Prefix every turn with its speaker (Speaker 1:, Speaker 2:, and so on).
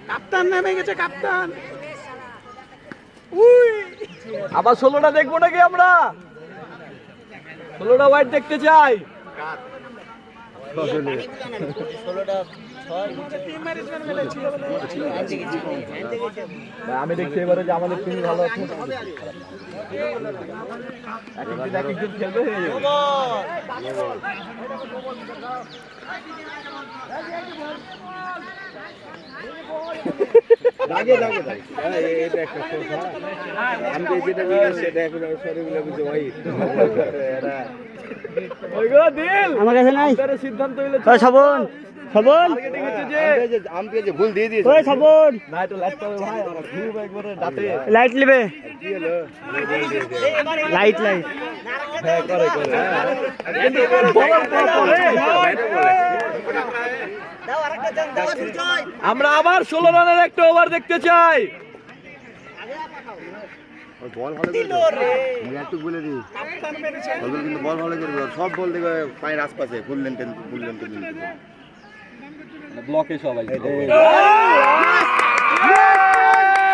Speaker 1: কাপ্তান নেমে গেছে, কাপ্তান।
Speaker 2: আবার 16টা দেখবো নাকি আমরা? 16টা ওয়াইড দেখতে চাই। আমি দেখছি এবারে যে আমাদের টিম ভালো আছে, এক একজন খেলবে।
Speaker 3: আমার কাছে নাই
Speaker 2: সিদ্ধান্ত
Speaker 3: শ্রবণ, শ্রবণ
Speaker 4: ভুল দিয়ে দিয়েছে।
Speaker 3: ওই শ্রবণ লাইট নেবে, লাইট লাইট
Speaker 2: আমরা আবার 16 রানের একটা ওভার দেখতে চাই।
Speaker 4: বল ভালো একটু বলে দিই, কিন্তু বল ভালো করবে, সব বল দেখবে পায়ের আশপাশে ফুল লেন্থ
Speaker 2: ব্লকে সবাই